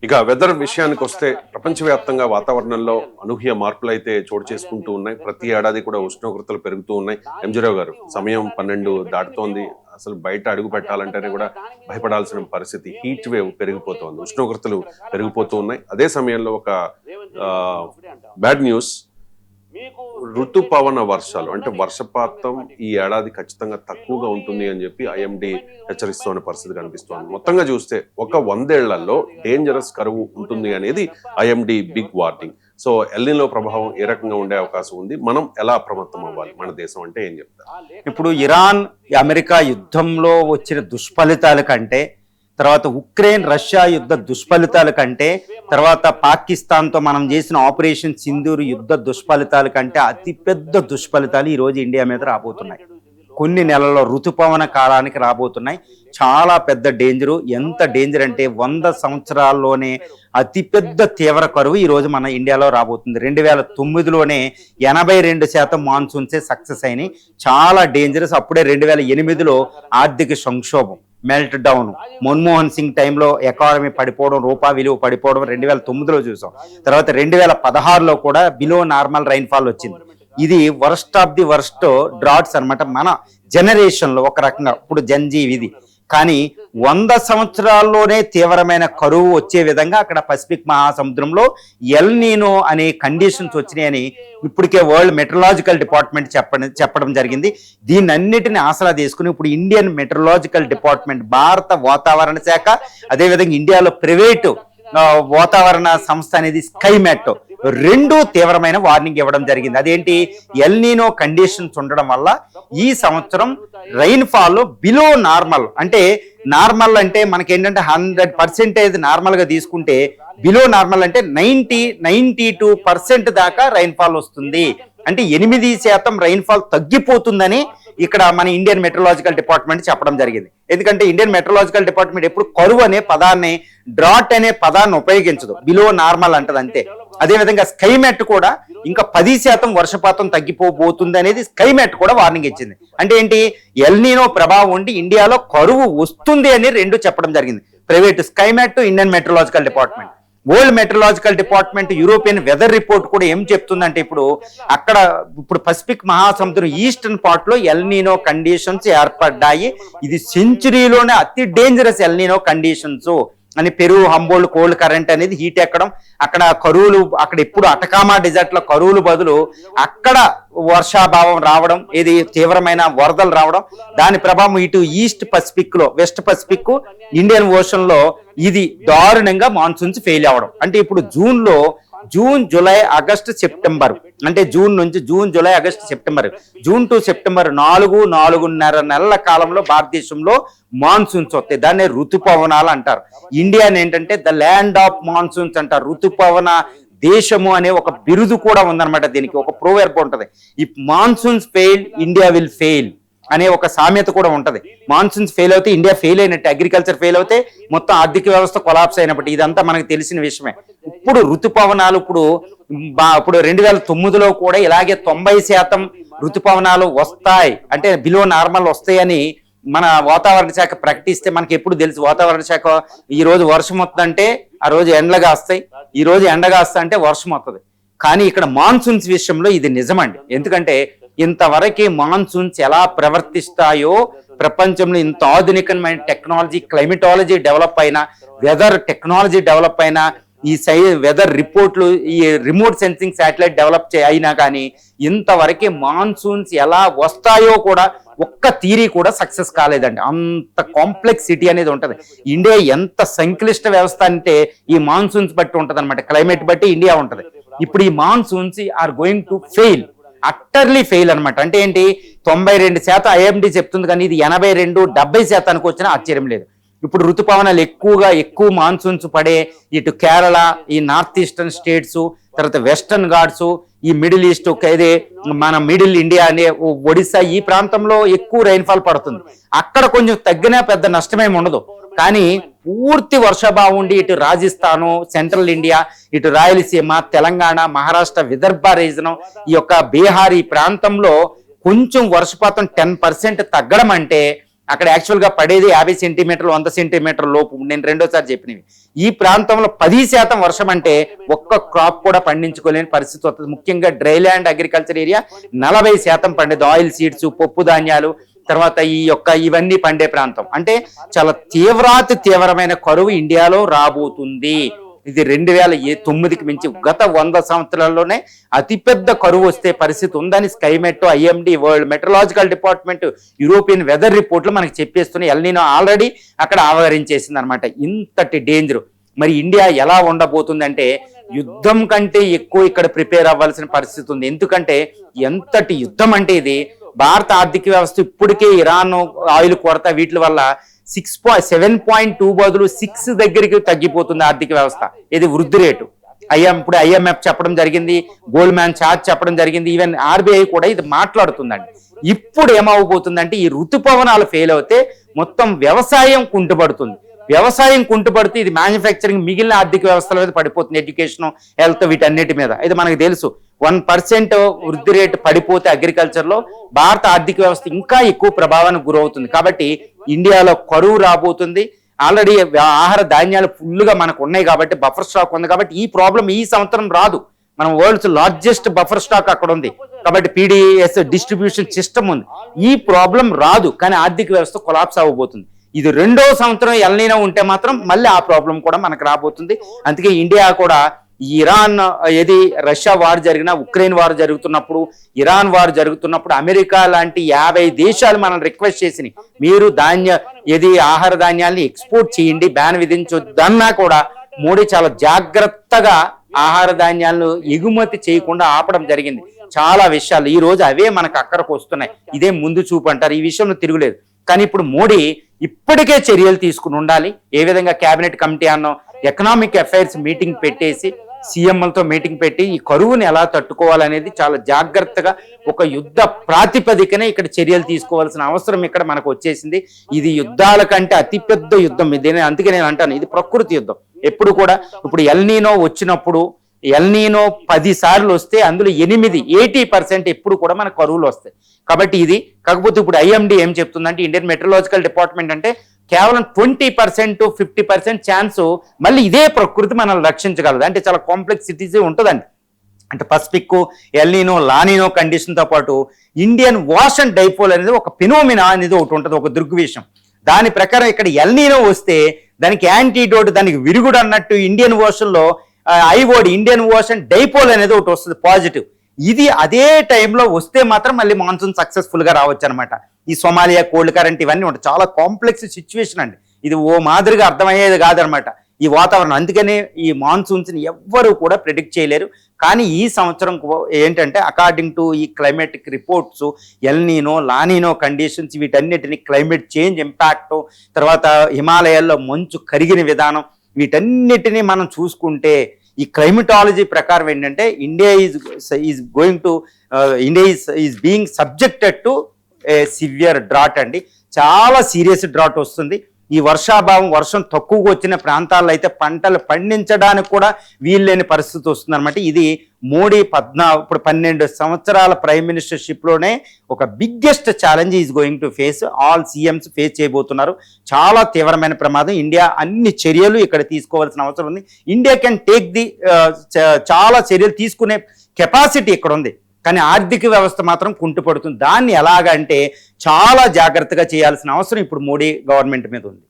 ఇక వెదర్ విషయానికి వస్తే ప్రపంచవ్యాప్తంగా వాతావరణంలో అనూహ్య మార్పులు అయితే చోటు చేసుకుంటూ ఉన్నాయి. ప్రతి ఏడాది కూడా ఉష్ణోగ్రతలు పెరుగుతూ ఉన్నాయి. ఎంజీరావు గారు, సమయం 12 దాటుతోంది. అసలు బయట అడుగు పెట్టాలంటేనే కూడా భయపడాల్సిన పరిస్థితి. హీట్ వేవ్ పెరిగిపోతోంది, ఉష్ణోగ్రతలు పెరిగిపోతూ ఉన్నాయి. అదే సమయంలో ఒక బ్యాడ్ న్యూస్, ఋతుపవన వర్షాలు అంటే వర్షపాతం ఈ ఏడాది ఖచ్చితంగా తక్కువగా ఉంటుంది అని చెప్పి ఐఎండీ హెచ్చరిస్తున్న పరిస్థితి కనిపిస్తోంది. మొత్తంగా చూస్తే ఒక 100 ఏళ్లలో డేంజరస్ కరువు ఉంటుంది అనేది IMD big warning. So El Nino ప్రభావం ఏ రకంగా ఉండే అవకాశం ఉంది, మనం ఎలా అప్రమత్తం అవ్వాలి, మన దేశం అంటే ఏం చెప్తారు? ఇప్పుడు ఇరాన్ అమెరికా యుద్ధంలో వచ్చిన దుష్ఫలితాల కంటే, తర్వాత ఉక్రెయిన్ రష్యా యుద్ధ దుష్ఫలితాల కంటే, తర్వాత పాకిస్తాన్తో మనం చేసిన ఆపరేషన్ సింధూర్ యుద్ధ దుష్ఫలితాల కంటే అతిపెద్ద దుష్ఫలితాలు ఈరోజు ఇండియా మీద రాబోతున్నాయి. కొన్ని నెలల్లో ఋతుపవన కాలానికి రాబోతున్నాయి. చాలా పెద్ద డేంజరు. ఎంత డేంజర్ అంటే 100 సంవత్సరాల్లోనే అతిపెద్ద తీవ్ర కరువు ఈరోజు మన ఇండియాలో రాబోతుంది. 2009లోనే 82% మాన్సూన్సే సక్సెస్ అయినాయి. చాలా డేంజరస్. అప్పుడే 2008లో ఆర్థిక సంక్షోభం, మెల్ట్ డౌన్, మన్మోహన్ సింగ్ టైంలో ఎకానమీ పడిపోవడం, రూపాయి విలువ పడిపోవడం 2009లో చూసాం. తర్వాత 2016లో కూడా బిలో నార్మల్ రైన్ఫాల్ వచ్చింది. ఇది worst of the worst droughts అనమాట మన జనరేషన్లో. ఒక రకంగా ఇప్పుడు జంజీవ్ ఇది. కానీ 100 సంవత్సరాల్లోనే తీవ్రమైన కరువు వచ్చే విధంగా అక్కడ పసిఫిక్ మహాసముద్రంలో ఎల్నినో అనే కండిషన్స్ వచ్చినాయని ఇప్పటికే వరల్డ్ మెట్రలాజికల్ డిపార్ట్మెంట్ చెప్పడం జరిగింది. దీన్ని అన్నిటిని ఆసరా తీసుకుని ఇప్పుడు ఇండియన్ మెట్రలాజికల్ డిపార్ట్మెంట్, భారత వాతావరణ శాఖ, అదేవిధంగా ఇండియాలో ప్రైవేటు వాతావరణ సంస్థ అనేది స్కైమెట్, రెండు తీవ్రమైన వార్నింగ్ ఇవ్వడం జరిగింది. అదేంటి, ఎల్నినో కండిషన్స్ ఉండడం వల్ల ఈ సంవత్సరం రైన్ఫాల్ బిలో నార్మల్, అంటే నార్మల్ అంటే మనకేంటంటే 100% నార్మల్గా తీసుకుంటే బిలో నార్మల్ అంటే 92% దాకా రైన్ఫాల్ వస్తుంది. అంటే 8% రైన్ఫాల్ తగ్గిపోతుందని ఇక్కడ మన ఇండియన్ మెట్రలాజికల్ డిపార్ట్మెంట్ చెప్పడం జరిగింది. ఎందుకంటే ఇండియన్ మెట్రలాజికల్ డిపార్ట్మెంట్ ఎప్పుడు కరువు అనే పదాన్ని, డ్రాట్ అనే పదాన్ని ఉపయోగించదు, బిలో నార్మల్ అంటది అంతే. అదేవిధంగా స్కైమెట్ కూడా ఇంకా 10% వర్షపాతం తగ్గిపోబోతుంది అనేది స్కైమెట్ కూడా వార్నింగ్ ఇచ్చింది. అంటే ఏంటి, ఎల్నినో ప్రభావం ఉండి ఇండియాలో కరువు వస్తుంది అని రెండు చెప్పడం జరిగింది. Private Skymet, Indian meteorological department. World meteorological department European weather report కూడా ఏం చెప్తుందంటే, ఇప్పుడు పసిఫిక్ మహాసముద్రం ఈస్టర్న్ పార్ట్ లో ఎల్నినో కండిషన్స్ ఏర్పడ్డాయి. ఇది సెంచురీలోనే అతి డేంజరస్ ఎల్నినో కండిషన్స్ అని. పెరు హంబోల్డ్ కోల్డ్ కరెంట్ అనేది హీట్ ఎక్కడం, అక్కడ కరువులు, అక్కడ ఇప్పుడు అటకామా డిజర్ట్ లో కరువులు బదులు అక్కడ వర్షాభావం రావడం, ఇది తీవ్రమైన వరదలు రావడం, దాని ప్రభావం ఇటు ఈస్ట్ పసిఫిక్ లో, వెస్ట్ పసిఫిక్, ఇండియన్ ఓషన్ లో ఇది దారుణంగా మాన్సూన్స్ ఫెయిల్ అవ్వడం. అంటే ఇప్పుడు జూన్, జూలై, ఆగస్టు, సెప్టెంబర్, అంటే June, July, August, September, June to September 4.5 నెలల కాలంలో భారతదేశంలో మాన్సూన్స్ వస్తాయి. దాన్ని ఋతుపవనాలు అంటారు. ఇండియాని ఏంటంటే ద ల్యాండ్ ఆఫ్ మాన్సూన్స్ అంటారు. ఋతుపవన దేశము అనే ఒక బిరుదు కూడా ఉందన్నమాట. దీనికి ఒక ప్రోవర్బ్ ఉంటది, if monsoons fail India will fail అనే ఒక సామెత కూడా ఉంటది. మాన్సూన్స్ ఫెయిల్ అవుతే ఇండియా ఫెయిల్ అయినట్టు, అగ్రికల్చర్ ఫెయిల్ అవుతే మొత్తం ఆర్థిక వ్యవస్థ కొలాప్స్ అయినప్పుడు. ఇదంతా మనకు తెలిసిన విషయమే. ఇప్పుడు ఋతుపవనాలు ఇప్పుడు 2009లో కూడా ఇలాగే 90% ఋతుపవనాలు వస్తాయి, అంటే బిలో నార్మల్ వస్తాయని మన వాతావరణ శాఖ ప్రకటిస్తే మనకి ఎప్పుడు తెలుసు, వాతావరణ శాఖ ఈ రోజు వర్షం వస్తుందంటే ఆ రోజు ఎండగా వస్తాయి, ఈ రోజు ఎండగా వస్తా అంటే వర్షం వస్తుంది. కానీ ఇక్కడ మాన్సూన్స్ విషయంలో ఇది నిజమండి. ఎందుకంటే ఇంతవరకు మాన్సూన్స్ ఎలా ప్రవర్తిస్తాయో, ప్రపంచంలో ఇంత ఆధునికమైన టెక్నాలజీ, క్లైమటాలజీ డెవలప్ అయినా, వెదర్ టెక్నాలజీ డెవలప్ అయినా, ఈ వెదర్ రిపోర్ట్లు, ఈ రిమోట్ సెన్సింగ్ శాటిలైట్ డెవలప్ అయినా కానీ ఇంతవరకు మాన్సూన్స్ ఎలా వస్తాయో కూడా ఒక్క థియరీ కూడా సక్సెస్ కాలేదండి. అంత కాంప్లెక్స్ సిటీ అనేది ఉంటుంది. ఇండియా ఎంత సంక్లిష్ట వ్యవస్థ అంటే ఈ మాన్సూన్స్ బట్టి ఉంటుంది అనమాట, క్లైమేట్ బట్టి ఇండియా ఉంటుంది. ఇప్పుడు ఈ monsoons are going to fail, utterly fail అనమాట. అంటే ఏంటి, 92% ఐఎండీ చెప్తుంది, కానీ ఇది 82-70% వచ్చినా ఆశ్చర్యం లేదు. ఇప్పుడు ఋతుపవనాలు ఎక్కువ మాన్సూన్స్ పడే ఇటు కేరళ, ఈ నార్త్ ఈస్టర్న్ స్టేట్స్, తర్వాత వెస్టర్న్ ఘాట్స్, ఈ మిడిల్ ఈస్ట్, ఇది మన మిడిల్ ఇండియా అనే ఒడిస్సా, ఈ ప్రాంతంలో ఎక్కువ రైన్ఫాల్ పడుతుంది. అక్కడ కొంచెం తగ్గినా పెద్ద నష్టమేమి ఉండదు. కానీ పూర్తి వర్షాభావం ఉండి ఇటు రాజస్థాను, సెంట్రల్ ఇండియా, ఇటు రాయలసీమ, తెలంగాణ, మహారాష్ట్ర, విదర్భ రీజన్, ఈ యొక్క బీహార్, ఈ ప్రాంతంలో కొంచెం వర్షపాతం 10% తగ్గడం అంటే అక్కడ యాక్చువల్గా పడేది 50 సెంటీమీటర్లు 100 సెంటీమీటర్ల లోపు. నేను రెండోసారి చెప్పినవి. ఈ ప్రాంతంలో 10% వర్షం అంటే ఒక్క క్రాప్ కూడా పండించుకోలేని పరిస్థితి వస్తుంది. ముఖ్యంగా డ్రై ల్యాండ్ అగ్రికల్చర్ ఏరియా 40% పండేది. ఆయిల్ సీడ్స్, పప్పు ధాన్యాలు, తర్వాత ఇవన్నీ పండే ప్రాంతం. అంటే చాలా తీవ్రమైన కరువు ఇండియాలో రాబోతుంది. ఇది 2009కి మించి గత 100 సంవత్సరాల్లోనే అతిపెద్ద కరువు వస్తే పరిస్థితి ఉందని Skymet, IMD, world meteorological department, European weather రిపోర్ట్లు మనకి చెప్పేస్తున్నాయి. ఎల్నినో ఆల్రెడీ అక్కడ ఆవరించేసింది అనమాట. ఇంతటి డేంజర్. మరి ఇండియా ఎలా ఉండబోతుందంటే యుద్ధం కంటే ఎక్కువ ఇక్కడ ప్రిపేర్ అవ్వాల్సిన పరిస్థితి ఉంది. ఎందుకంటే ఎంతటి యుద్ధం అంటే ఇది. భారత ఆర్థిక వ్యవస్థ ఇప్పటికే ఇరాన్ ఆయిల్ కొరత వీటి వల్ల 7.2 బదులు 6 దగ్గరికి తగ్గిపోతుంది ఆర్థిక వ్యవస్థ. ఇది వృద్ధి రేటు. ఇప్పుడు IMF చెప్పడం జరిగింది, గోల్డ్ మ్యాన్ చార్ట్ చెప్పడం జరిగింది, ఈవెన్ RBI కూడా ఇది మాట్లాడుతుందండి. ఇప్పుడు ఏమవబోతుందంటే ఈ ఋతుపవనాలు ఫెయిల్ అవుతే మొత్తం వ్యవసాయం కుంటుపడుతుంది. వ్యవసాయం కుంటుపడితే ఇది మ్యానుఫ్యాక్చరింగ్ మిగిలిన ఆర్థిక వ్యవస్థల మీద పడిపోతుంది. ఎడ్యుకేషన్, హెల్త్, వీటన్నిటి మీద. ఇది మనకు తెలుసు. 1% వృద్ధి రేటు పడిపోతే అగ్రికల్చర్ లో భారత ఆర్థిక వ్యవస్థ ఇంకా ఎక్కువ ప్రభావానికి గురవుతుంది. కాబట్టి ఇండియాలో కరువు రాబోతుంది. ఆల్రెడీ ఆహార ధాన్యాలు ఫుల్గా మనకు ఉన్నాయి కాబట్టి బఫర్ స్టాక్ ఉంది కాబట్టి ఈ ప్రాబ్లం ఈ సంవత్సరం రాదు. మనం వరల్డ్స్ లార్జెస్ట్ బఫర్ స్టాక్ అక్కడ ఉంది కాబట్టి PDS డిస్ట్రిబ్యూషన్ సిస్టమ్ ఉంది. ఈ ప్రాబ్లం రాదు, కానీ ఆర్థిక వ్యవస్థ కొలాప్స్ అవ్వబోతుంది. ఇది 2వ సంవత్సరం ఎల్నినో ఉంటే మాత్రం మళ్ళీ ఆ ప్రాబ్లం కూడా మనకు రాబోతుంది. అందుకే ఇండియా కూడా ఇరాన్ రష్యా వార్ జరిగినా, ఉక్రెయిన్ వార్ జరుగుతున్నప్పుడు, ఇరాన్ వార్ జరుగుతున్నప్పుడు అమెరికా లాంటి 50 దేశాలు మనల్ని రిక్వెస్ట్ చేసినాయి, మీరు ఆహార ధాన్యాల్ని ఎక్స్పోర్ట్ చేయండి, బ్యాన్ విధించొద్దన్నా కూడా మోడీ చాలా జాగ్రత్తగా ఆహార ధాన్యాలను ఎగుమతి చేయకుండా ఆపడం జరిగింది. చాలా విషయాలు ఈ రోజు అవే మనకు అక్కడికి వస్తున్నాయి. ఇదే ముందు చూపు అంటారు. ఈ విషయంలో తిరుగులేదు. కానీ ఇప్పుడు మోడీ ఇప్పటికే చర్యలు తీసుకుని ఉండాలి. ఏ విధంగా కేబినెట్ కమిటీ అన్నో ఎకనామిక్ అఫైర్స్ మీటింగ్ పెట్టేసి సీఎంలతో మీటింగ్ పెట్టి ఈ కరువుని ఎలా తట్టుకోవాలనేది చాలా జాగ్రత్తగా ఒక యుద్ధ ప్రాతిపదికనే ఇక్కడ చర్యలు తీసుకోవాల్సిన అవసరం ఇక్కడ మనకు వచ్చేసింది. ఇది యుద్ధాల కంటే అతిపెద్ద యుద్ధం ఇదేనే. అందుకే నేను అంటాను ఇది ప్రకృతి యుద్ధం. ఎప్పుడు కూడా ఇప్పుడు ఎల్నినో వచ్చినప్పుడు ఎల్నినో 10 సార్లు వస్తే అందులో 80% ఎప్పుడు కూడా మన కరువులు వస్తాయి. కాబట్టి ఇది కాకపోతే ఇప్పుడు IMD ఏం చెప్తుందంటే, ఇండియన్ మెట్రలాజికల్ డిపార్ట్మెంట్ అంటే కేవలం 20% to 50% ఛాన్స్ మళ్ళీ ఇదే ప్రకృతి మనల్ని రక్షించగలదు. అంటే చాలా కాంప్లెక్సిటీస్ ఉంటుందండి. అంటే పసిఫిక్, ఎల్నినో, లానినో కండిషన్తో పాటు ఇండియన్ ఓషన్ డైపోల్ అనేది ఒక ఫినోమినా అనేది ఒకటి ఉంటుంది, ఒక దృగ్విషయం. దాని ప్రకారం ఇక్కడ ఎల్నినో వస్తే దానికి యాంటీడోట్, దానికి విరుగుడు అన్నట్టు ఇండియన్ ఓషన్లో IOD, ఇండియన్ ఓషన్ డైపోల్ అనేది ఒకటి వస్తుంది పాజిటివ్. ఇది అదే టైంలో వస్తే మాత్రం మళ్ళీ మాన్సూన్ సక్సెస్ఫుల్ గా రావచ్చు అనమాట. ఈ సోమాలియా కోల్డ్ కరెంట్ ఇవన్నీ ఉంటాయి. చాలా కాంప్లెక్స్ సిచ్యువేషన్ అండి. ఇది ఓ మాదిరిగా అర్థమయ్యేది కాదనమాట ఈ వాతావరణం. అందుకనే ఈ మాన్సూన్స్ ని ఎవ్వరూ కూడా ప్రిడిక్ట్ చేయలేరు. కానీ ఈ సంవత్సరం ఏంటంటే అకార్డింగ్ టు ఈ climatic reports, El Niño, La Nina conditions, వీటన్నిటిని క్లైమేట్ చేంజ్ ఇంపాక్ట్, తర్వాత హిమాలయాల్లో మంచు కరిగిన విధానం, వీటన్నిటిని మనం చూసుకుంటే ఈ క్లైమటాలజీ ప్రకారం ఏంటంటే India is being subjected to severe drought అండి. చాలా సీరియస్ డ్రాట్ వస్తుంది. ఈ వర్షం తక్కువగా వచ్చిన ప్రాంతాల్లో అయితే పంటలు పండించడానికి కూడా వీల్లేని పరిస్థితి వస్తుంది అనమాట. ఇది మోడీ 12 సంవత్సరాల ప్రైమ్ మినిస్టర్షిప్లోనే ఒక biggest challenge is going to face. All CMs face చేయబోతున్నారు. చాలా తీవ్రమైన ప్రమాదం. ఇండియా అన్ని చర్యలు ఇక్కడ తీసుకోవాల్సిన అవసరం ఉంది. ఇండియా కెన్ టేక్ చాలా చర్యలు తీసుకునే కెపాసిటీ ఇక్కడ ఉంది. కానీ ఆర్థిక వ్యవస్థ మాత్రం కుంటుపడుతుంది. దాన్ని ఎలాగంటే చాలా జాగ్రత్తగా చేయాల్సిన అవసరం ఇప్పుడు మోడీ గవర్నమెంట్ మీద ఉంది.